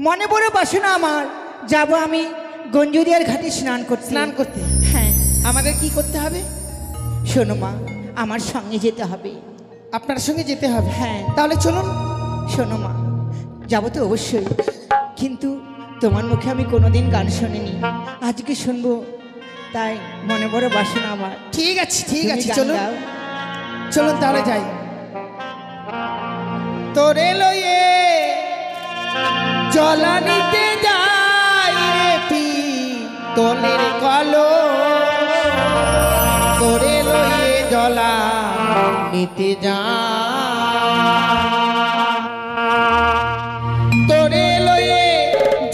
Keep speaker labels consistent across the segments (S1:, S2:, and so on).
S1: মনে পড়ে বাসনা আমার, যাব আমি গঞ্জুরিয়ার ঘাটে স্নান করতে। হ্যাঁ,
S2: আমাদের কি করতে হবে?
S1: শোনো মা, আমার সঙ্গে যেতে হবে।
S2: আপনার সঙ্গে যেতে হবে?
S1: হ্যাঁ।
S2: তাহলে চলুন।
S1: শোনো মা, যাবো তো অবশ্যই, কিন্তু তোমার মুখে আমি কোনোদিন গান শুনিনি, আজকে শুনবো, তাই মনে পড়ে বাসনা আমার।
S2: ঠিক আছে ঠিক
S1: তুমি
S2: আছে,
S1: গান
S2: চলুন
S1: গাও।
S2: চলুন তাহলে যাই। তোরে লয়ে জলা নিতে যাই রে পি তোলের কলো, তোরে লয়ে জলা নিতে যাই, তোরে লয়ে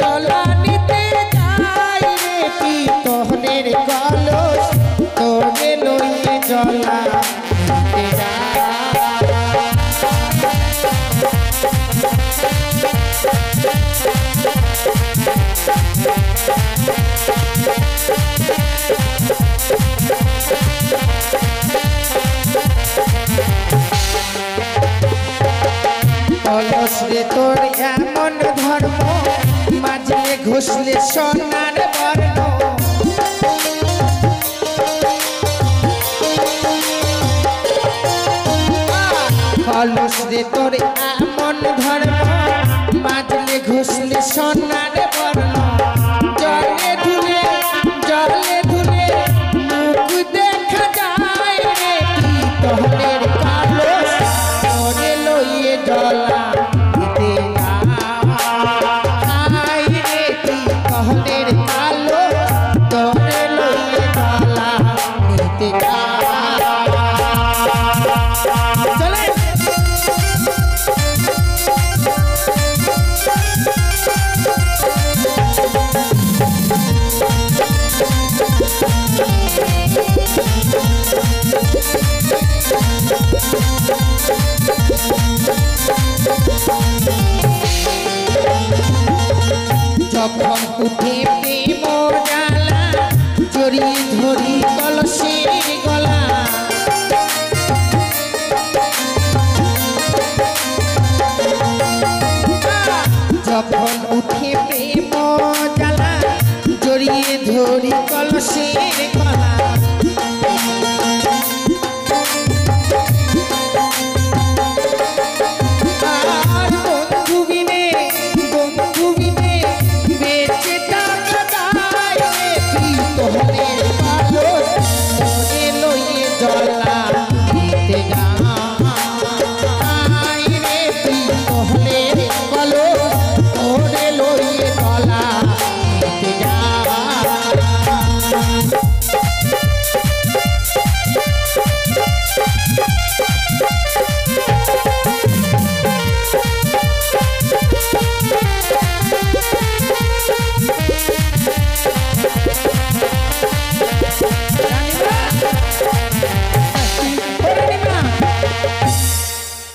S2: জলা নিতে যাই রে পি তোলের কলো, তোরে লয়ে জলা নিতে যাই। কলস রে তোর এমন ধর্ম, মাঝে ঘষলে সোনার বর্ণ, কলস রে তোর এমন ধর্ম, মাঝলে ঘষলে সোনার বর্ণ, জলে ধুলে মুখ দেখা যায় রে কি তোহলের কলস, তোরে লইয়ে জলা দিতে যাই রে কি তোহলের কলস, তোরে লইয়ে জলা দিতে যাই। চলে যখন উঠে প্রেম জ্বালা, জড়িয়ে ধরি কলসের গলা, যখন উঠে প্রেম জ্বালা, জড়িয়ে ধরি কলসের গলা, আর বন্ধু বিনে বেঁচে থাকা যায় রে কি তোহলের কলস, তোরে লইয়ে জলা দিতে যাই রে কি তোহলের কলস, তোরে লইয়ে জলা দিতে যাই।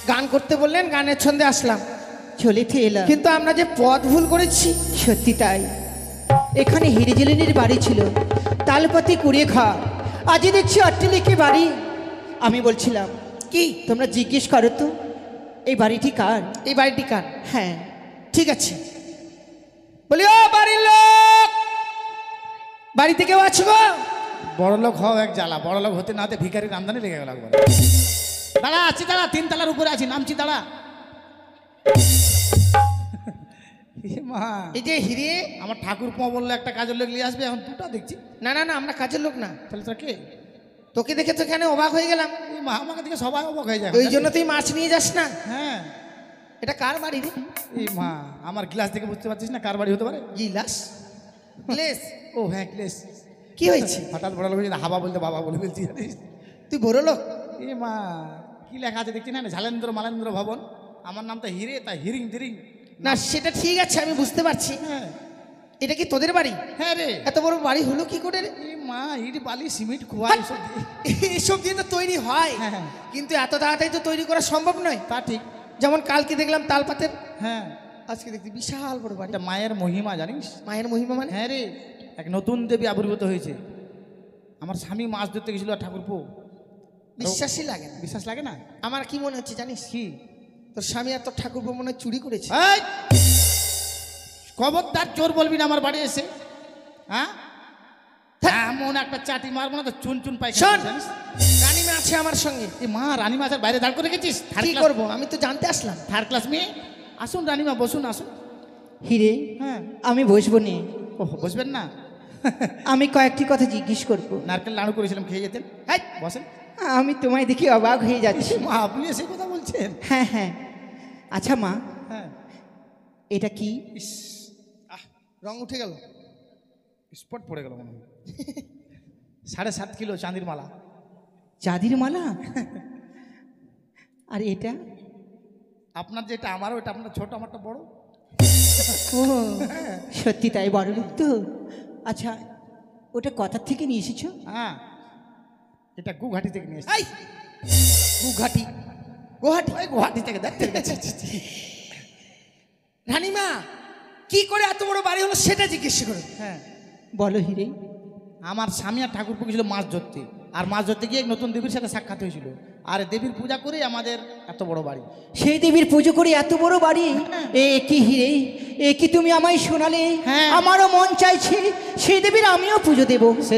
S2: গান করতে বললেন, গানের ছন্দে আসলাম,
S1: চলেতে এলাম,
S2: কিন্তু আমরা যে পথ ভুল করেছি।
S1: সত্যি তাই। এখানে হিরিজেলিনের বাড়ি ছিল, তালপাতি কুড়িয়ে খাওয়া, আজই দেখছি অট্টালিকে বাড়ি। আমি বলছিলাম
S2: কি
S1: তোমরা জিজ্ঞেস করো তো, এই বাড়িটি কার?
S2: এই বাড়িটি কার?
S1: হ্যাঁ,
S2: ঠিক আছে, বলি ও বাড়ির লোক, বাড়িতে কেউ আছো গো?
S3: বড় লোক হও এক জ্বালা, বড় লোক হতে না হতে ভিখারির আমদানি লেগে গেল একবার। দাঁড়া আছি, দাঁড়া, 3 তলার উপরে আছি, নামছি, দাঁড়া। মা,
S2: এই যে হিরে,
S3: আমার ঠাকুর পো বললো একটা কাজের লোক নিয়ে আসবে, এখন দুটো দেখছি।
S2: না না না, আমরা কাজের লোক না।
S3: তাহলে তোর কে?
S2: তোকে দেখে তো এখানে অবাক হয়ে গেলাম,
S3: এই মা, আমাকে দেখে সবাই অবাক হয়ে যায়।
S2: ওই জন্য তুই মাছ নিয়ে যাস না।
S3: হ্যাঁ,
S2: এটা কার বাড়ি রে?
S3: এই মা, আমার গ্লাস দেখে বুঝতে পারছিস না কার বাড়ি হতে পারে?
S2: গিলাস গ্লেস?
S3: ও হ্যাঁ, গ্লাস।
S2: কি হয়েছে?
S3: হঠাৎ বড় লোক যদি হাবা বলতে বাবা বলে ফেলছি, জানিস?
S2: তুই বড় লোক?
S3: এই মা, কি লেখা আছে দেখছি না, ঝালেন্দ্র মালেন্দ্র ভবন, আমার নামটা হিরে, তাই হিরিং দিরিং।
S2: না সেটা ঠিক আছে, আমি বুঝতে পারছি।
S3: হ্যাঁ
S2: এটা কি তোদের বাড়ি?
S3: হ্যাঁ রে।
S2: এত বড় বাড়ি হলো কি করে রে?
S3: এই মা, ইট বালি সিমেন্ট খোয়া এসব দিয়ে।
S2: এসব দিয়ে তো তৈরি হয়,
S3: হ্যাঁ, হ্যাঁ।
S2: কিন্তু এত তাড়াতাড়ি তো তৈরি করা সম্ভব নয়।
S3: তা ঠিক।
S2: যেমন কালকে দেখলাম তালপাতের,
S3: হ্যাঁ,
S2: আজকে দেখছি বিশাল বড় বাড়ি।
S3: এটা মায়ের মহিমা জানিস?
S2: মায়ের মহিমা মানে?
S3: হ্যাঁ রে, এক নতুন দেবী আবির্ভূত হয়েছে। আমার স্বামী মাছ ধরতে গেছিল ঠাকুরপো,
S2: বিশ্বাসই লাগে না।
S3: বিশ্বাস লাগে না?
S2: আমার কি মনে হচ্ছে জানিস?
S3: কি?
S2: তোর স্বামী আর তোর ঠাকুর মনে হয় চুরি করেছে।
S3: এই! খবরদার জোর বলবি না আমার বাড়ি এসে। হ্যাঁ এমন একটা চাটি মারবো না তো চুন চুন পাই।
S2: শোন, রানিমা আছে আমার সঙ্গে।
S3: মা রানীমা আসার বাইরে দাঁড় করে রেখেছিস?
S2: কি করব, আমি তো জানতে আসলাম।
S3: থার্ড ক্লাস মেয়ে। আসুন রানীমা বসুন আসুন।
S1: হিরে,
S3: হ্যাঁ
S1: আমি বসবো নে।
S3: ও বসবেন না?
S1: আমি কয়েকটি কথা জিজ্ঞেস করব।
S3: নারকেল লাড়ু করেছিলাম, খেয়ে যেতেন। হ্যাঁ বসেন।
S1: আমি তোমায় দেখে অবাক হয়ে যাচ্ছি।
S3: মা আপনি এসে কথা বলছেন?
S1: হ্যাঁ হ্যাঁ। আচ্ছা মা,
S3: হ্যাঁ
S1: এটা কি?
S3: ইস,
S2: রং উঠে গেল।
S3: স্পট পড়ে গেল মনে হয়। 7.5 কিলো চাঁদির মালা।
S1: চাঁদির মালা? আর এটা?
S3: আপনার যেটা আমারও এটা আপনার ছোট, আমারটা বড়।
S1: ও সত্যি তাই, বড় লোক তো। আচ্ছা, ওটা কথার থেকে নিয়ে এসেছো?
S3: হ্যাঁ এটা গুয়াহাটি থেকে নিয়ে এসেছি।
S2: এই গুঘাটি, গুয়াহাটি।
S3: ওই গুয়াহাটি থেকে দেখতে গেছে।
S2: রানিমা কি করে এত বড় বাড়ি হলো সেটা জিজ্ঞেস করো।
S3: হ্যাঁ
S1: বলো হিরে।
S3: আমার স্বামী আর ঠাকুর গেছিল মাছ ধরতে, আর মাছ ধরতে গিয়ে এক নতুন দেবীর সাথে সাক্ষাৎ হয়েছিল, আর দেবীর পূজা করে আমাদের এত বড় বাড়ি।
S1: সেই দেবীর পুজো করে এত বড় বাড়ি? এ কি হিরে, এ কি তুমি আমায় শোনালে?
S3: হ্যাঁ।
S1: আমারও মন চাইছে সেই দেবীর আমিও পুজো দেব।
S3: সে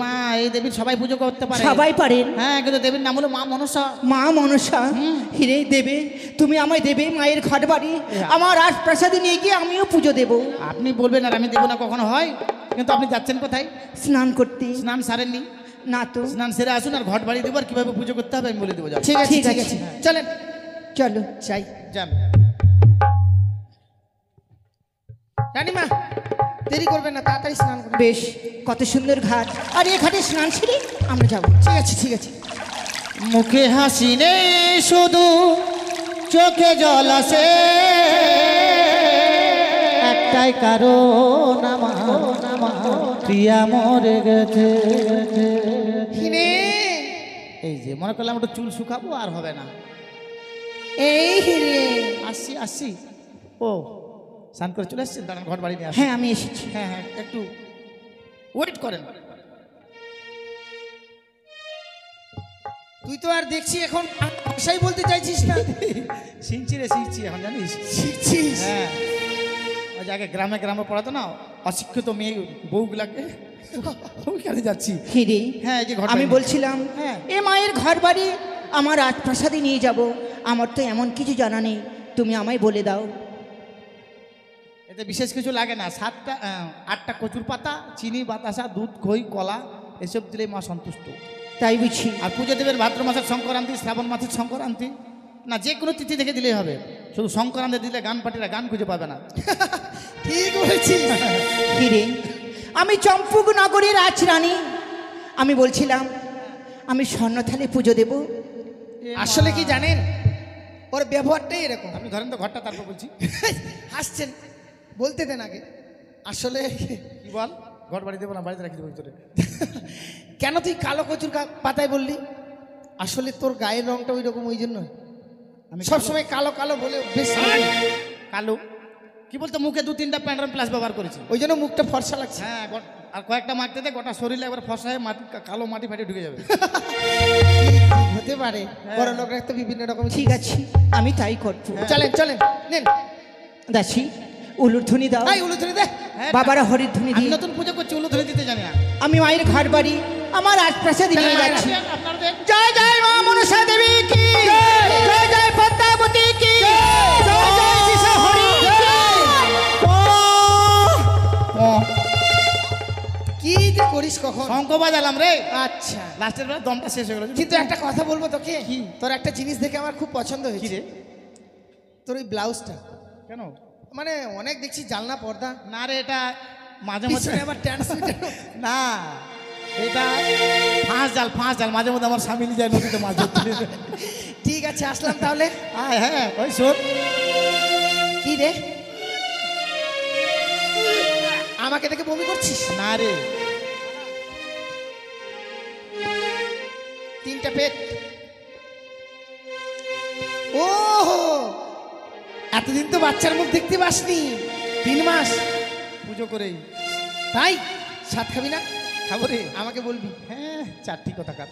S3: মা এই দেবীর সবাই পুজো করতে পারে।
S1: সবাই পারেন?
S3: হ্যাঁ কিন্তু দেবীর নাম হলো মা মনসা।
S1: মা মনসা? হিরে দেবে, তুমি আমায় দেবে মায়ের ঘট বাড়ি, আমার রাজপ্রাসাদে নিয়ে গিয়ে আমিও পুজো দেব।
S3: আপনি বলবেন আর আমি দেবো না, কখনো হয়? কিন্তু আপনি যাচ্ছেন কোথায়?
S1: স্নান করতে।
S3: স্নান সারেননি?
S1: না তো।
S3: স্নান সেরে আসুন, আর ঘট বাড়ি দেবো, আর কিভাবে পুজো করতে হবে আমি বলে দেবো। যান।
S2: ঠিক আছে
S1: ঠিক
S2: ঠিক
S1: আছে।
S2: আছে, চলেন।
S1: চলো।
S2: চাই
S3: যান।
S2: রানিমা দেরি করবেন না, তাড়াতাড়ি স্নান করবেন।
S1: বেশ, কত সুন্দর ঘাট, আর এ ঘাটে স্নান সেরে আমরা যাবো।
S2: ঠিক আছে ঠিক আছে।
S3: মুখে হাসি নেই শুধু চোখে জল আসে, একটাই কারণ আমার প্রিয়া মরে গেছে।
S2: হিরে
S3: এই যে মনে করলাম একটু চুল শুকাবো, আর হবে না।
S2: এই হিরে,
S3: আসছি আসছি। ও স্নান করে চলে এসছেন? দাঁড়ান ঘর বাড়ি নিয়ে আসি।
S1: হ্যাঁ আমি এসেছি।
S3: হ্যাঁ হ্যাঁ একটু ওয়েট করেন।
S2: তুই তো আর দেখছি এখন ভাষাই বলতে চাইছিস না।
S3: শিখছি রে, শিখছি এখন, জানিস?
S2: শিখছিস?
S3: হ্যাঁ ওই যে আগে গ্রামে গ্রামে পড়াতো না অশিক্ষিত মেয়ে বউগুলাকে, ওইখানে যাচ্ছি।
S1: হিরে,
S3: হ্যাঁ এই যে ঘর
S1: আমি
S3: বাড়ি।
S1: বলছিলাম
S3: হ্যাঁ।
S1: এ মায়ের ঘর বাড়ি আমার রাজপ্রাসাদে নিয়ে যাব। আমার তো এমন কিছু জানা নেই, তুমি আমায় বলে দাও।
S3: এতে বিশেষ কিছু লাগে না, 8টা কচুর পাতা, চিনি, বাতাসা, দুধ, খই, কলা এসব দিলেই মা সন্তুষ্ট।
S1: তাই বুঝি?
S3: আর পুজো দেবের ভাদ্র মাসের সংক্রান্তি, শ্রাবণ মাসের সংক্রান্তি, না যে কোনো তিথি থেকে দিলেই হবে। শুধু সংক্রান্তি দিলে গান পার্টিরা গান খুঁজে পাবে না।
S2: ঠিক বলেছিস।
S1: হিরে, আমি চম্পক নগরীর রাজরানী। আমি বলছিলাম আমি স্বর্ণথালে পুজো দেব।
S2: আসলে কি জানেন, ওর ব্যবহারটাই এরকম।
S3: আপনি ধরেন তো ঘরটা, তারপর বলছি।
S2: হাসছেন, বলতে দেন আগে। আসলে
S3: কি বল? ঘর বাড়ি দেবো না, বাড়িতে রাখি দেবো ভিতরে।
S2: কেন তুই কালো কচুর পাতায় বললি? আসলে তোর গায়ের রংটা ওই রকম, ওই জন্য
S3: আমি
S2: সবসময় কালো কালো বলে বেশ
S3: কালো কি বলতো, মুখে 2-3টা প্যান্ডার প্লাস ব্যবহার করেছি,
S2: ওই জন্য মুখটা ফর্সা লাগছে।
S3: হ্যাঁ। আর কয়েকটা মারতে দে, গোটা শরীরে একবার ফসা হয়ে মাটি, কালো মাটি ফাটি ঢুকে যাবে।
S2: হতে পারে, বড় লোকরা তো বিভিন্ন রকম।
S1: ঠিক আছে, আমি তাই করব।
S2: চলেন চলেন, নেন।
S1: দাসী, উলুধ্বনি দাও।
S2: এই উলুধ্বনি দে।
S3: হ্যাঁ,
S1: বাবারা হরির ধ্বনি
S3: আমি
S1: দিয়ে
S3: নতুন পুজো করছি, উলু ধরে দিতে জানি না।
S1: আমি মায়ের ঘর বাড়ি আমার রাজপ্রাসাদে নিয়ে যাচ্ছি।
S3: আপনাদের
S1: জয় জয় মা মনসা দেবী কি, জয় জয় পদ্মাবতী কি, জয় জয় দিশা হরি কি।
S2: কি যে করিস কখন?
S3: শঙ্খ বাজালাম রে,
S2: আচ্ছা,
S3: লাস্টের বেলা দমটা শেষ হয়ে গেল।
S2: কিন্তু একটা কথা বলবো তোকে।
S3: কি?
S2: তোর একটা জিনিস দেখে আমার খুব পছন্দ
S3: কি
S2: হয়েছে।
S3: রে?
S2: তোর ওই ব্লাউজটা,
S3: কেন?
S2: মানে অনেক দেখছি জালনা পর্দা,
S3: না রে, এটা মাঝে মাঝে
S2: পিছনে আবার ট্রান্সমিটার।
S3: না, এটা ফাঁস জাল মাঝে মধ্যে আমার স্বামী নিয়ে যায় নদীতে মাছ ধরতে।
S2: ঠিক আছে, আসলাম তাহলে।
S3: হ্যাঁ ওই শোন,
S2: কি রে, আমাকে দেখে বমি করছিস?
S3: না রে,
S2: 3টা পেট। ও এতদিন তো বাচ্চার মুখ দেখতে পাসনি, 3 মাস
S3: পুজো করেই
S2: তাই। সাত খাবি না?
S3: খাবো রে।
S2: আমাকে বলবি।
S3: হ্যাঁ 4টি কথা কার।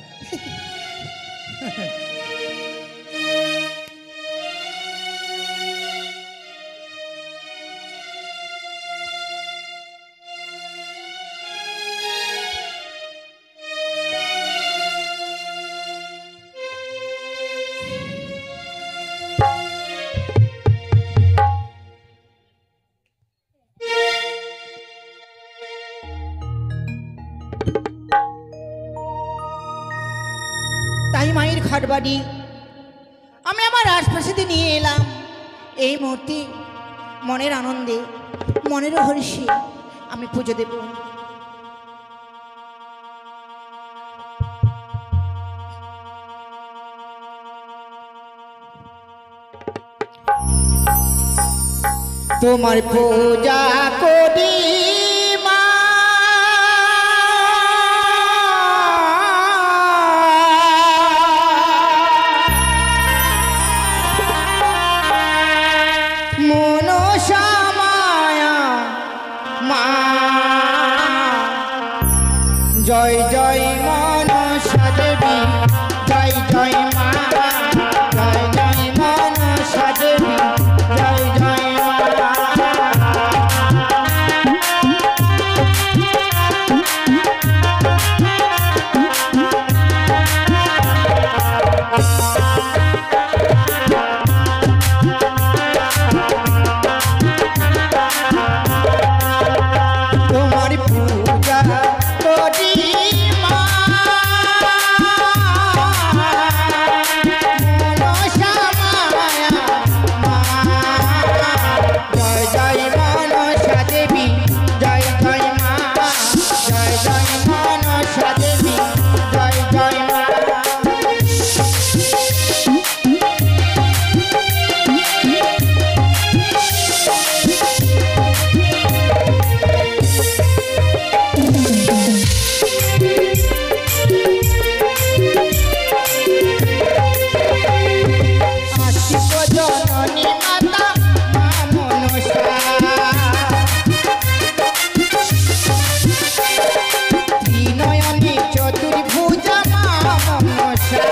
S1: ঘরবাড়ি আমি আমার আশপাশে নিয়ে এলাম। এই মুহূর্তে মনের আনন্দে মনের হর্ষে আমি পুজো দেব। তোমার পূজা করি মা, মনসা মায়া মা, জয় জয় মনসা দেবী, জয় জয় মা, জয় জয় মনসা দেবী, জয় জয় মা। তোমার পূজা করি মা, মনসা মায়া মা, জয় জয় মনসা দেবী, জয় জয় মা, জয় জয় মনসা দেবী, জয় জয় মা। জননী মাতা মা মনসা, ত্রিনয়নী চতুর্ভুজা মা মনসা,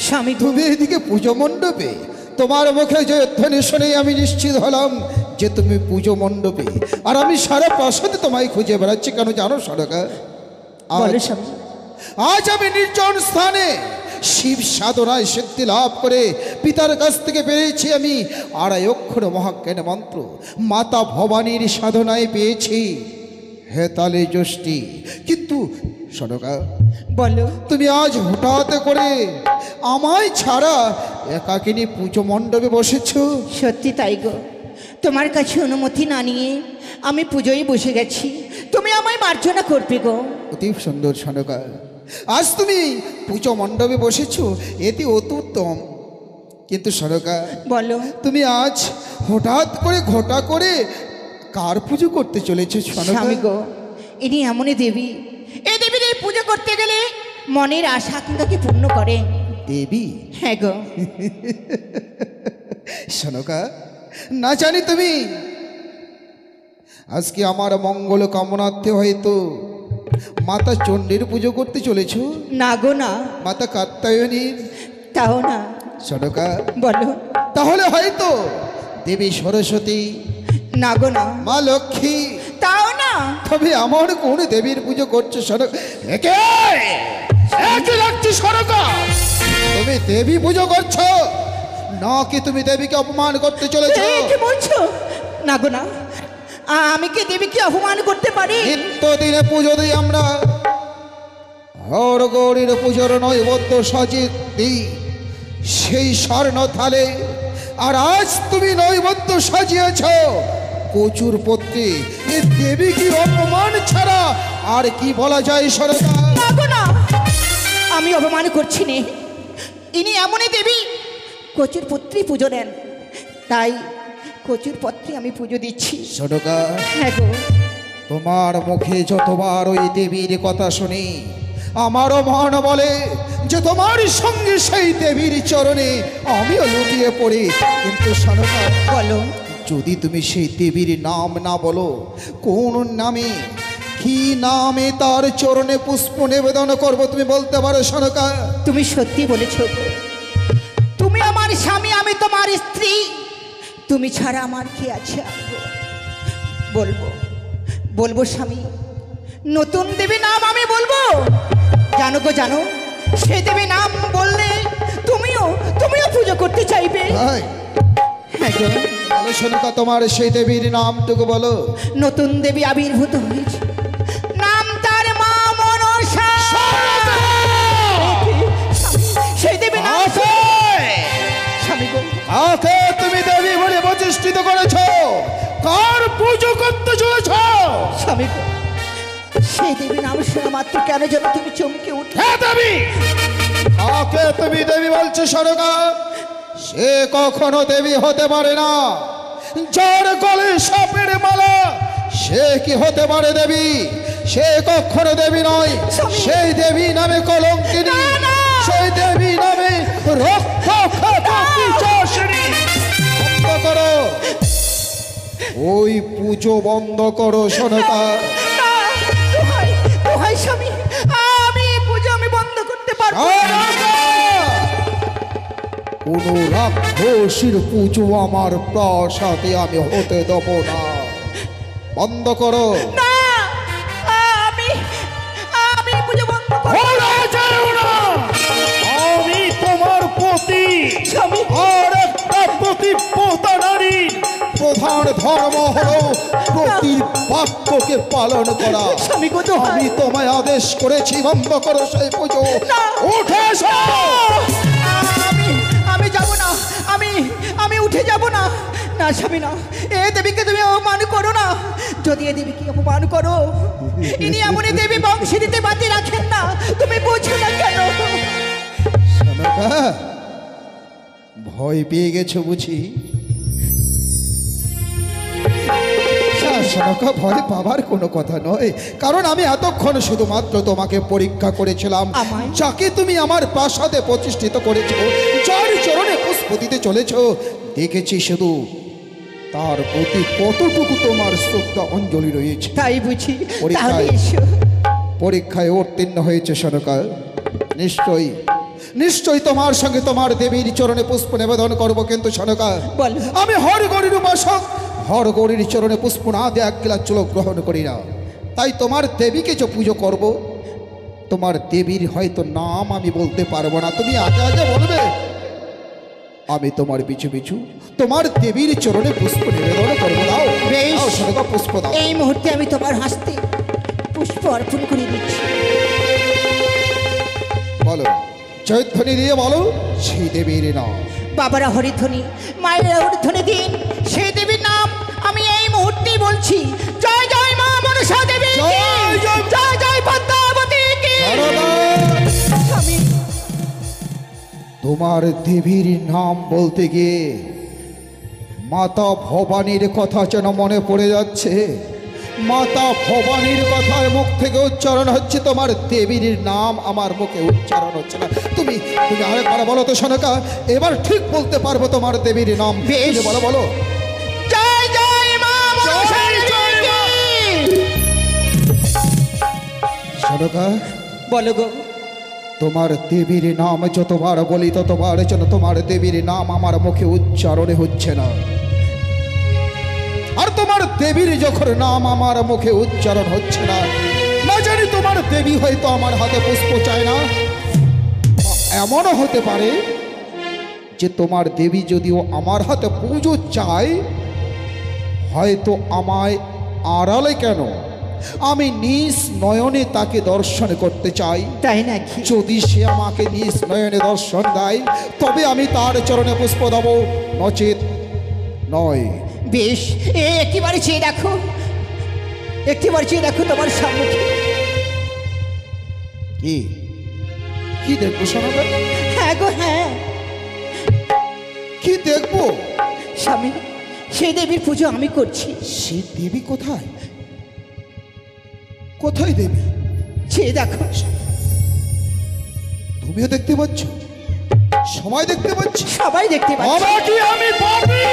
S2: স্বামী তুমি এদিকে পুজো মণ্ডপে, তোমার মুখে যে ধ্বনি শুনে আমি নিশ্চিত হলাম যে তুমি পুজো মণ্ডপে, আর আমি সারা প্রাসাদে তোমায় খুঁজে বেড়াচ্ছি। কেন জানো সরকা, আজ আমি নির্জন স্থানে শিব সাধনায় সিদ্ধি লাভ করে পিতার কাছ থেকে পেয়েছি আমি 2.5 অক্ষর মহাজ্ঞান মন্ত্র, মাতা ভবানীর সাধনায় পেয়েছি হেতালে যষ্টি। কিন্তু সনকা
S1: বলো,
S2: তুমি আজ হঠাৎ করে আমায় ছাড়া একাকিনী পুজো মণ্ডপে বসেছ?
S1: সত্যি তাই গো, তোমার কাছে অনুমতি না নিয়ে আমি পুজোয় বসে গেছি, তুমি আমায় মার্জনা করবে গো।
S2: অতি সুন্দর সনকা, আজ তুমি পুজো মণ্ডপে বসেছো, এতে অতি উত্তম। কিন্তু সনকা,
S1: বলো।
S2: তুমি আজ হঠাৎ করে ঘটা করে কার পুজো করতে চলেছো সনকা?
S1: স্বামী গো, ইনি এমনই দেবী, এই দেবীর এই পুজো করতে গেলে মনের আশা আকাঙ্ক্ষাকে পূর্ণ করে।
S2: দেবী?
S1: হ্যাঁ গো।
S2: সনকা, না জানি তুমি আজকে আমার মঙ্গল কামনার্থে হয়তো মাতা চণ্ডীর পুজো করতে চলেছো?
S1: না গো না।
S2: মাতা কাত্যায়নীর?
S1: তাও না।
S2: সনকা,
S1: বলো।
S2: তাহলে হয়তো দেবী সরস্বতী?
S1: না গো না।
S2: মা লক্ষ্মী?
S1: তাও না।
S2: তবে আমার কোন দেবীর পুজো করছো সনকা? লাগছে সনকা, তুমি দেবী পুজো করছো নাকি তুমি দেবীকে অপমান করতে চলেছো?
S1: কি বলছো? না গো না, আমি কি দেবীকে অপমান করতে পারি?
S2: নিত্যদিনে পুজো দিই আমরা, হর গৌরীর পুজোর নৈবদ্য সাজিয়ে দিই সেই স্বর্ণ থালে, আর আজ তুমি নৈবদ্য সাজিয়েছ কচুর পত্রে। এ দেবী কি অপমান ছাড়া আর কি বলা যায় সরকার?
S1: না গো না, আমি অপমান করছি নে। ইনি এমনই দেবী, কচুর পত্রী পুজো নেন, তাই কচুর পত্রে আমি পুজো দিচ্ছি।
S2: সরকা,
S1: হ্যাঁ গো।
S2: তোমার মুখে যতবার ওই দেবীর কথা শুনি, আমারও মন বলে যে তোমার সঙ্গে সেই দেবীর চরণে আমিও লুটিয়ে পড়ি। কিন্তু সনকা,
S1: বলো।
S2: যদি তুমি সেই দেবীর নাম না বলো, কোন নামে, কি নামে তার চরণে পুষ্প নিবেদন করবো তুমি বলতে পারো সনকা?
S1: তুমি সত্যি বলেছ গো। তুমি আমার স্বামী, আমি তোমার স্ত্রী, তুমি ছাড়া আমার কি আছে আর গো? বলবো, বলবো স্বামী, নতুন দেবী নাম আমি বলবো। জানো গো, জানো, সে দেবী নাম বললে তুমিও পুজো করতে চাইবে।
S2: তাই?
S1: হ্যাঁ গো।
S2: বলো সনকা, তোমার সেই দেবীর নামটুকু বলো।
S1: নতুন দেবী আবির্ভূত হয়েছে, নাম তার মা মনসা। সেই দেবী নাম স্বামী গো।
S2: কাকে তুমি দেবী বলে প্রতিষ্ঠিত করেছো? কার পুজো করতে চলেছ?
S1: স্বামী গো, সেই দেবী নাম শোনা মাত্র কেন যেন তুমি চমকে উঠে।
S2: হ্যাঁ দেবী, কাকে তুমি দেবী বলছো সরকা? সে কখনো দেবী হতে পারে না। যার গলে সাপের মালা, সে কি হতে পারে দেবী? সে কখনো দেবী নয়। সেই দেবী নামে কলঙ্কিনী, সেই দেবী নামে বন্ধ করো, ওই পুজো বন্ধ করো সনকা।
S1: দোহাই স্বামী, আমি পুজো আমি বন্ধ করতে পারবো না।
S2: কোন রাক্ষসীর পুজো আমার প্রাসাদে আমি হতে দেব না। বন্ধ করো।
S1: না, আমি পুজো বন্ধ করব।
S2: আমি তোমার পতি,
S1: স্বামী,
S2: আর একটা পতিব্রতা নারী প্রধান ধর্ম হলো প্রতির বাক্যকে পালন করা।
S1: স্বামী গো, দোহাই।
S2: আমি তোমায় আদেশ করেছি বন্ধ করো সেই পুজো। উঠে এসো।
S1: আমি যাব না, আমি উঠে যাব না। না স্বামী না, এ দেবীকে তুমি অপমান করো না। যদি এ দেবীকে অপমান করো, ইনি এমনই দেবী বংশে দিতে বাতি রাখেন না। তুমি বুঝো না কেন?
S2: সনকা, ভয় পেয়ে গেছো বুঝি? সনকা, ভয় পাবার কোনো কথা নয়, কারণ আমি এতক্ষণ শুধুমাত্র তোমাকে পরীক্ষা করেছিলাম।
S1: আমায়?
S2: যাকে তুমি আমার প্রাসাদে প্রতিষ্ঠিত করেছো, যার চরণে পুষ্প দিতে চলেছ, দেখেছি শুধু তার প্রতি কতটুকু তোমার শ্রদ্ধা অঞ্জলি রয়েছে।
S1: তাই বুঝি?
S2: পরীক্ষায়-
S1: তাহলে এসো।
S2: পরীক্ষায় উত্তীর্ণ হয়েছে সনকা। নিশ্চয়ই নিশ্চয়ই তোমার সঙ্গে তোমার দেবীর চরণে পুষ্প নিবেদন করবো। কিন্তু সনকা,
S1: বলো।
S2: আমি হরগৌরীর উপাসক, হরগৌরীর চরণে পুষ্প না দিয়ে এক গিলাস জল গ্রহণ করি না। তাই তোমার দেবীকে যে পুজো করব, তোমার দেবীর হয়তো নাম আমি বলতে পারবো না। তুমি আগে আগে বলবে, আমি তোমার পিছু পিছু তোমার দেবীর চরণে পুষ্প নিবেদন করবো। দাও,
S1: বেশ।
S2: দাও সনকা, পুষ্প দাও।
S1: এই মুহূর্তে আমি তোমার হাসতে পুষ্প অর্পণ করে দিচ্ছি।
S2: বলো, জয়ধ্বনি দিয়ে বলো সেই দেবীর নাম।
S1: বাবারা হরিধ্বনি, মায়েরা হরিধ্বনি দিন। সেই দেবীর নাম আমি এই মুহূর্তেই বলছি। মনসা দেবী কি!
S2: জয় জয়!
S1: জয় জয় পদ্মাবতী কি!
S2: সারদা!
S1: স্বামী
S2: তোমার দেবীর নাম বলতে গিয়ে মাতা ভবানীর কথা যেন মনে পড়ে যাচ্ছে। মাতা ভবানীর কথায় মুখ থেকে উচ্চারণ হচ্ছে, তোমার দেবীর নাম আমার মুখে উচ্চারণ হচ্ছে না। তুমি তুমি আরেকবার বলো তো সনকা, এবার ঠিক বলতে পারবো তোমার দেবীর নাম।
S1: বেশ।
S2: তুমি বলো বলো।
S1: জয় জয় মা মনসা
S2: জয় জয়
S1: দেবী
S2: মা!
S1: কি!
S2: সনকা,
S1: বলো গো।
S2: তোমার দেবীর নাম যতবার বলি ততবার যেন তোমার দেবীর নাম আমার মুখে উচ্চারণে হচ্ছে না। আর তোমার দেবীর যখন নাম আমার মুখে উচ্চারণ হচ্ছে না, না জানি তোমার দেবী হয়তো আমার হাতে পুষ্প চায় না। এমনও হতে পারে যে তোমার দেবী যদিও আমার হাতে পুজো চায়, হয়তো আমায় আড়ালে কেন, আমি নিজ নয়নে তাকে দর্শন করতে চাই।
S1: তাই নাকি?
S2: যদি সে আমাকে নিজ নয়নে দর্শন দেয় তবে আমি তার চরণে পুষ্প দেব, নচেত নয়।
S1: বেশ, একটিবারে চেয়ে দেখো, একটিবার চেয়ে দেখো তোমার সম্মুখে।
S2: কি কি দেখবো শোনাবে?
S1: হ্যাঁ গো হ্যাঁ
S2: কি দেখবো?
S1: স্বামী, সেই দেবীর পুজো আমি করছি।
S2: সে দেবী কোথায়? কোথায় দেবী?
S1: চেয়ে দেখো।
S2: তুমিও দেখতে পাচ্ছ, সবাই দেখতে পাচ্ছি।
S1: সবাই দেখতে পাচ্ছে।
S2: আমাকে আমি পারবি।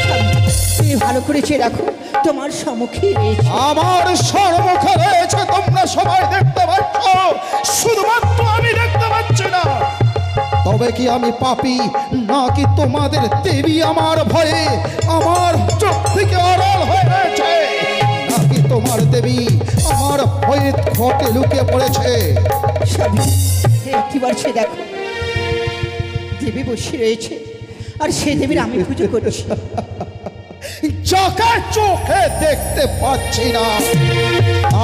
S1: স্বামী, তুমি ভালো করে চেয়ে দেখো, তোমার সম্মুখে রয়েছে।
S2: আমার সর্বমুখে রয়েছে, তোমরা সবাই দেখতে পাচ্ছ, শুধুমাত্র আমি দেখতে পাচ্ছি না। তবে কি আমি পাপী, নাকি তোমাদের দেবী আমার ভয়ে আমার চোখ থেকে আড়াল হয়ে রয়েছে, নাকি তোমার দেবী আমার ভয়ে ঘটে লুকিয়ে পড়েছে?
S1: স্বামী, একটিবার চেয়ে দেখো, দেবী বসে রয়েছে, আর সেই দেবীর আমি পুজো করছি।
S2: চোখে চোখে দেখতে পাচ্ছি না,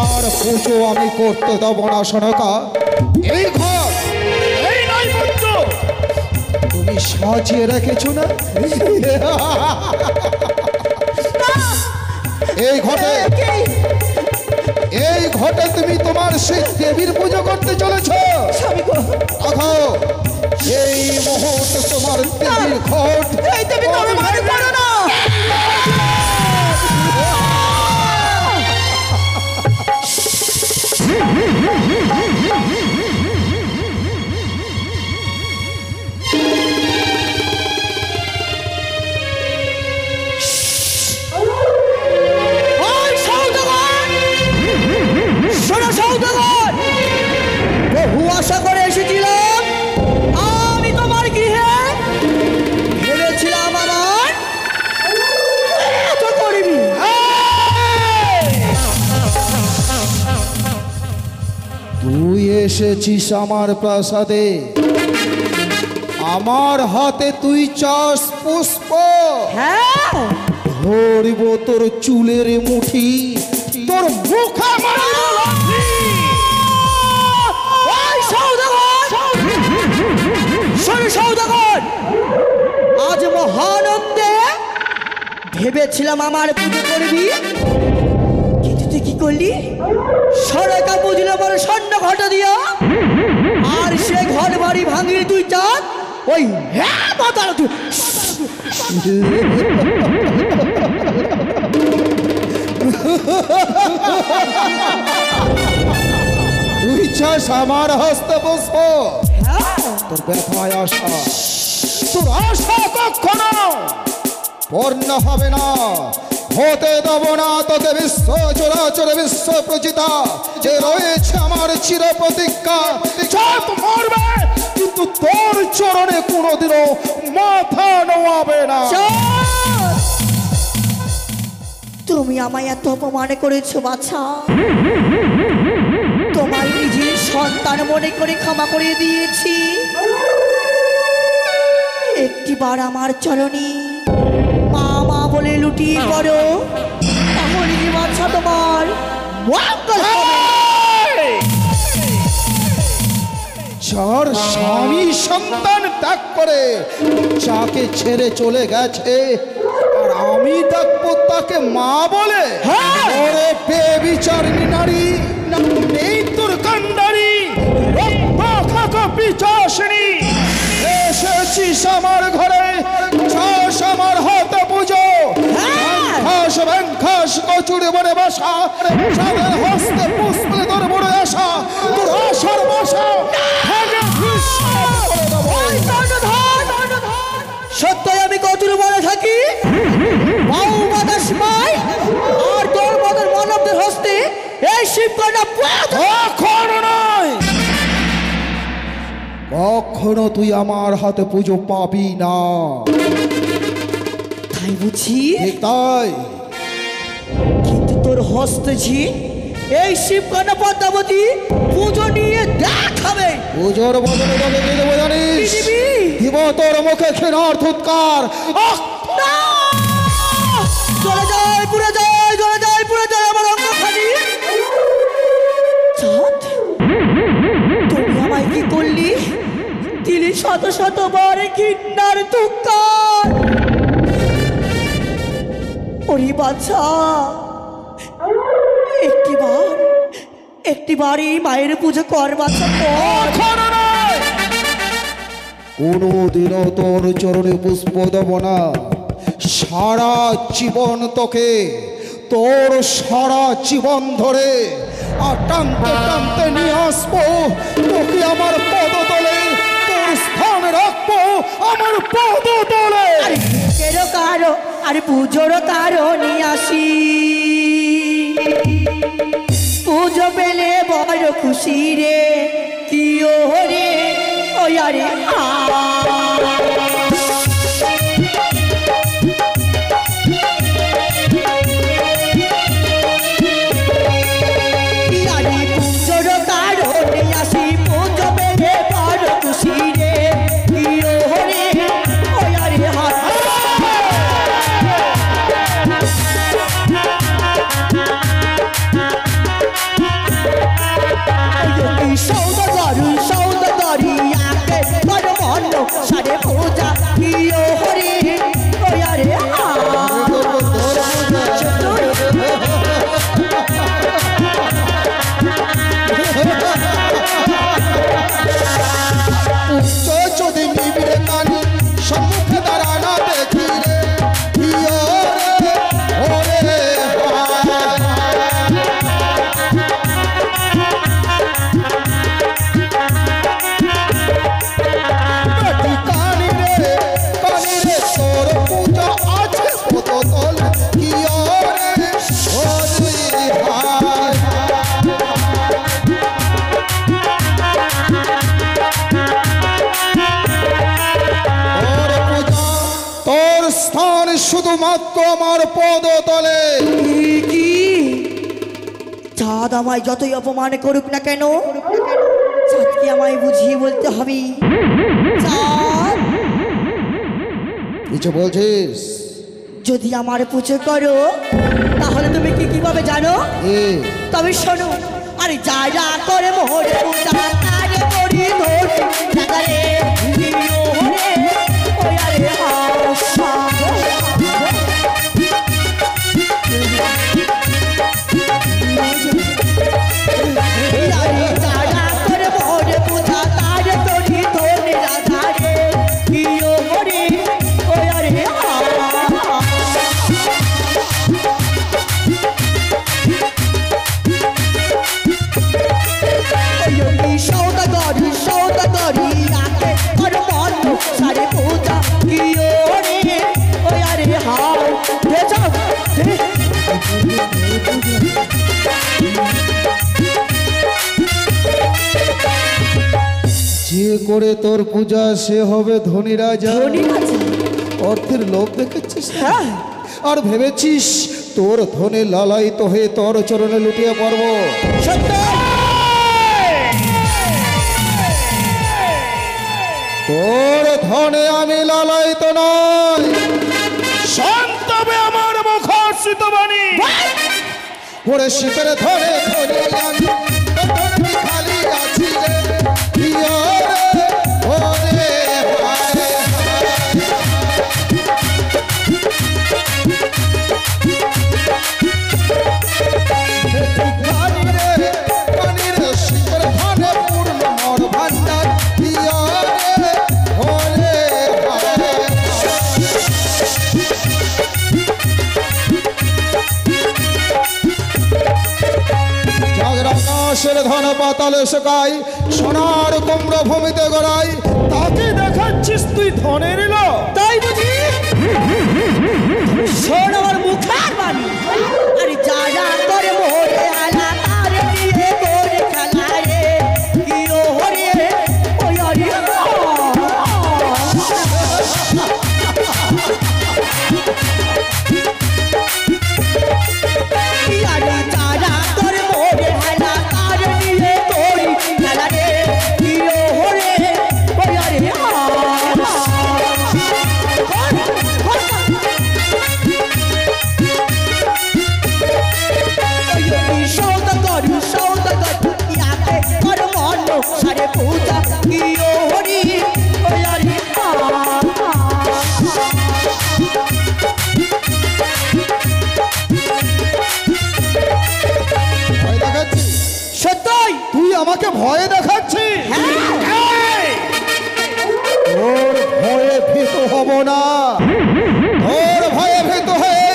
S2: আর পুজো আমি করতে দেবো না। শোনকা, এই ঘর, এই নৈবেদ্য তুমি সাজিয়ে রেখেছো না? এই ঘটে, এই ঘটে তুমি তোমার সেই দেবীর পুজো করতে চলেছ।
S1: স্বামী গো,
S2: দেখো, এই মুহূর্তে তোমার দেবীর ঘট
S1: এই দেবী তুমি মনে করো না। ওই সওদাগর, শোনো সওদাগর, বহু আশা করে এসেছিলাম আমি তোমার গৃহে। ভেবেছিলাম আমার এত করবি।
S2: তুই এসেছিস আমার প্রাসাদে, আমার হাতে তুই চাস পুষ্প।
S1: হ্যাঁ,
S2: ধরিব তোর চুলের মুঠি, তোর মুখে মারিব লাথি।
S1: ওই সওদাগর, শোনো সওদাগর, আজ মহানন্দে ভেবেছিলাম আমার পুজো করবি, কিন্তু তুই কি করলি? সরকা বুঝলে বড় স্বর্ণ ঘট দিয়া, আর সে ঘর বাড়ি ভাঙিয়ে তুই চাঁদ ওই হ্যাঁ মাতাল তুই।
S2: তুই চাস আমার হস্তে পুষ্প,
S1: হ্যাঁ,
S2: তোর ব্যথায় আশা, তোর আশা কখনো পূর্ণ হবে না। হতে দেব না তোকে বিশ্ব চরাচর বিশ্ব প্রচিতা যে রয়েছে আমার চির প্রতিজ্ঞা। চাপ মরবে কিন্তু তোর চরণে কোনোদিনও মাথা নোয়াবে না।
S1: চাঁদ, তুমি আমায় এত অপমান করেছো বাছা, তোমায় নিজের সন্তান মনে করে ক্ষমা করে দিয়েছি। একটিবার আমার চরণে মা মা বলে লুটিয়ে পড়ো, তাহলে কি বাছা তোমার মঙ্গল হবে।
S2: যার স্বামী সন্তান ত্যাগ করে যাকে ছেড়ে চলে গেছে, আর আমি দেখবো তাকে মা বলে?
S4: হ্যাঁ।
S2: ওরে বেবিচারিণী নারী, নেই তোর কান্ডারি, রক্ত খাকা পিচাসিনী। এসেছিস আমার ঘরে, চাস আমার হাতে পুজো। খাস ব্যাংখাস কচুরি বনে বাসা, সাদের হস্তে পুষ্পে তোর বড় আশা, তোর আশার বাসা ভাগে ভীষ্ম করে দেবো।
S4: সত্যই আমি কচুর বলে থাকি, বাউ বাতাস মাই আর তোর মতন মানবদের হস্তে এই শিবকন্যা
S2: কখনো নয়, কখনো তুই আমার হাতে পুজো পাবি না।
S4: তাই বুঝি?
S2: ঠিক তাই।
S4: কিন্তু তোর হস্তে ঝি এই শিবকন্যা পদ্মাবতী পুজো নিয়ে দেখাবে।
S2: পুজোর বদলে তোকে কি দেবো জানিস?
S4: দিবি?
S2: দিব তোর মুখে ক্ষীণার থুৎকার।
S4: না! চলে যায় পুরে যায়, চলে যায় পুরে যায় আমার অঙ্গখানি। চাঁদ, তুমি আমায় কি করলি? দিলি শত শতবার ঘৃণার ধুক্কার। ওরে বাচ্চা, একটিবার এই মায়ের পুজো কর বাচ্চা, কর।
S2: কোনোদিনও তোর চরণে পুষ্প দেব না। সারা জীবন তোকে, তোর সারা জীবন ধরে আর টানতে টানতে নিয়ে আসবো তোকে আমার পদতলে, তোর স্থান রাখবো আমার পদতলে।
S4: কেন কারো আরে পুজোর কারণে আসি, পুজো পেলে বড় খুশি রে, কি ও রে ওই আরে পুজোর কারণে আসি, পুজো পেলে বড় খুশি রে, কি ও রে ওই আরে সৌদাগরি সৌদাগরি আকে বড় মন সারে পূজা, কি ও হরি ওই আরে
S2: যদি নিবিড়ে কানি সম্মুখে দাঁড়ানা দেখি রে, হিও রে ওরে কানি রে তোর পূজা আছে পদতল, হিও রে ওরে হায়। তোর স্থান শুধুমাত্র আমার পদতলে।
S4: কি চাঁদ আমায় যতই অপমান করুক না কেন, চাঁদকে আমায় বুঝিয়ে বলতে হবে। চাঁদ,
S2: কিছু বলছিস?
S4: যদি আমার পুজো করো তাহলে তুমি কি কিভাবে জানো? তবে শোনো, আরে যারা করে মোর পূজা তারে করি ধরে জাগারে ভিড়ো রে ওই আরে আশা। যারা করে মোর পূজা তারে করি ধরে জাগারে ভিড়ো রে ওই আরে সৌদাগরি সৌদাগরি আকে বড় মন সারে পূজা, কি ও রে ওই আরে হাও দে যাও
S2: যে করে তোর পূজা সে হবে ধনী রাজা।
S4: ধনী রাজা?
S2: অর্থের লোভ দেখেছিস?
S4: হ্যাঁ।
S2: আর ভেবেছিস তোর ধনে লালায়িত হয়ে তোর চরণে লুটিয়ে পড়ব?
S4: সত্য
S2: তোর ধনে আমি লালায়িত নয়,
S3: সন্তবে আমার মুখর্ষিত বাণী।
S2: ওরে শিবের ধনে ধনে আমি তোর খালি আছি রে, প্রিয় রে, ওরে হায় হায়। আকাশের ধন পাতালে শোকাই, সোনার কুমড়ো ভূমিতে গড়াই, তাকে দেখাচ্ছিস তুই ধনের এলো?
S4: তাই বুঝি? শোন আমার মুখের বাণী, আরে যা যা করে মোরে আলা তারে নিয়ে করে খেলা রে, কি ও হরে ওই আরে আরে যা যা করে মোরে আলা তারে নিয়ে করে খেলা রে, কি ও হরে ওই আরে সারে পূজা কি ও হরি ওই আরে
S2: ভয় দেখাচ্ছিস?
S4: সত্যই
S2: তুই আমাকে ভয় দেখাচ্ছিস? এই! তোর ভয়ে ভীত হব না, তোর ভয়ে ভীত হয়ে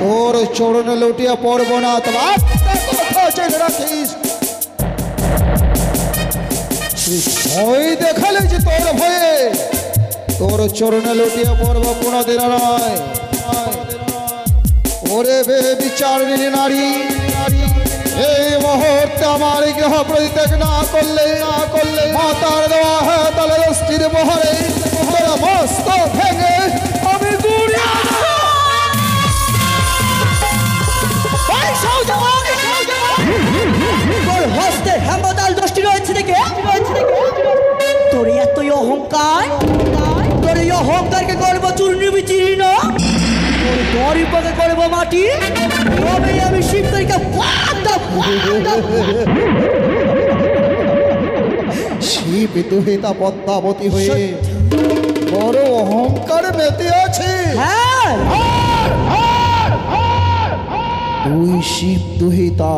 S2: তোর চরণে লুটিয়ে পড়ব না। তবে একটা কথা জেনে রাখিস, তুই ভয় দেখালে যে তোর ভয়ে তোর চরণে লুটিয়ে পড়ব কোনোদিন নয়। ওরে বে বিচারিণী নারী, এই মুহূর্তে আমার গৃহ পরিত্যাগ না করলে মাতার দেওয়া হ্যাঁ তাহলে দৃষ্টির বহরে তোর মস্ত ভেঙে আমি গুড়িয়ে
S4: তোর হস্তে হেমদাল দৃষ্টি রয়েছে দেখে তোর এতই অহংকার, তোর এই অহংকারকে করবো চূর্ণি বিচীর্ণ, তোর গরিবকে করবো মাটি, তবে আমি শিবকে
S2: শিব দুহিতা পদ্মাবতী হয়ে বড় অহংকারে মেতে আছে।
S4: হ্যাঁ
S2: তুই শিব দুহিতা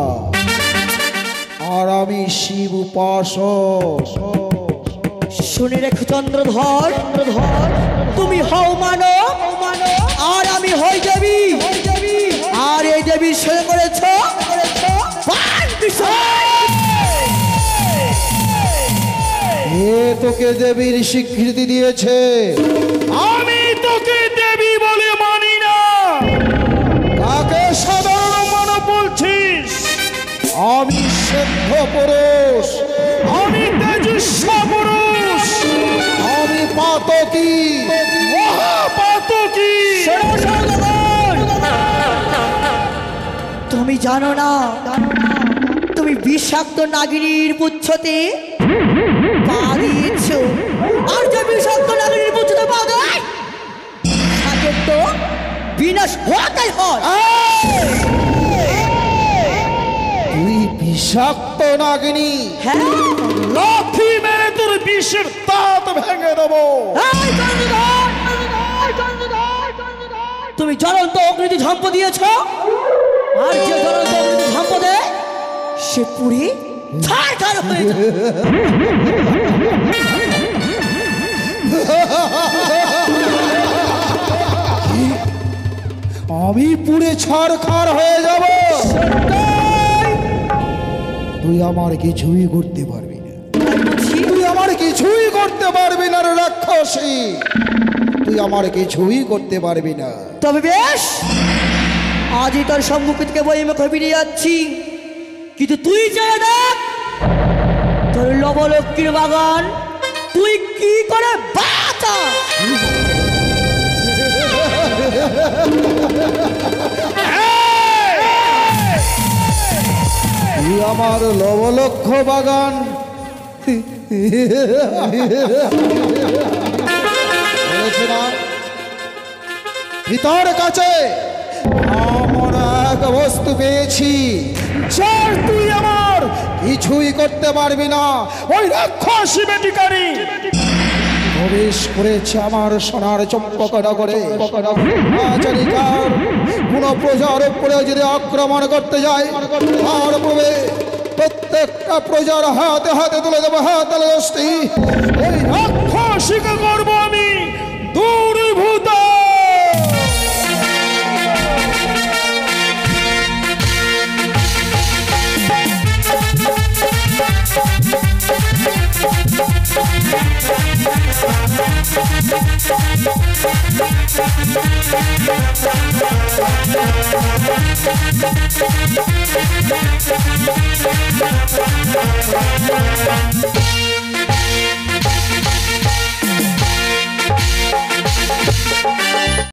S2: আর আমি শিব উপাসক।
S4: শুনে রেখো চন্দ্রধর, তুমি হও মানব আর আমি হই দেবী, আর এই দেবীর সঙ্গে করেছ বান বিষয়।
S2: এ তোকে দেবীর স্বীকৃতি দিয়েছে,
S3: আমি তোকে দেবী বলে মানি না।
S2: কাকে সাধারণ মানব বলছিস? আমি সিদ্ধ পুরুষ,
S3: আমি তেজস্ব পুরুষ,
S2: আমি পাতকী,
S3: মহাপাতকী।
S4: তুমি জানো না তুমি বিষাক্ত নাগিনীর পুচ্ছতে পা দিয়েছ, আর যে বিষাক্ত নাগিনীর পুচ্ছতে পা দেয় তাকে তো বিনাশ হতেই হয়।
S2: তুই বিষাক্ত নাগিনী,
S4: হ্যাঁ
S3: লাথি মেরে তোর বিষের দাঁত ভেঙে দেবো।
S4: এই চন্দ্রধর, তুমি জ্বলন্ত অগ্নিতে ঝম্প দিয়েছ, আর যে জ্বলন্ত অগ্নিতে ঝম্প দেয় সে পুড়ে ছারখার হয়ে যায়।
S2: আমি পুড়ে ছারখার হয়ে যাব? তুই আমার কিছুই করতে পারবি না, তুই আমার কিছুই করতে পারবি না রে রাক্ষসী, তুই আমার কিছুই করতে পারবি না।
S4: তবে বেশ, আজই তোর সম্মুখ থেকে বই মুখে বেরিয়ে যাচ্ছি, কিন্তু তুই চেয়ে দেখ তোর লবলক্ষ্মীর বাগান তুই কি করে বাঁচা।
S2: তুই আমার লবলক্ষ বাগান বলেছে না, ভিতর কাছে এমন এক বস্তু পেয়েছি যার তুই আমার কিছুই করতে পারবি না। ওই রাক্ষসী বেটিকারী প্রবেশ করেছে আমার সোনার চম্পক নগরে। আচারিকার কোন প্রজার উপরে যদি আক্রমণ করতে যায়, তার পূর্বে প্রত্যেকটা প্রজার হাতে হাতে তুলে দেবো হাতালে দোষটি। ওই রাক্ষসীকে করবো আমি দূরীভূত।
S4: Thank you.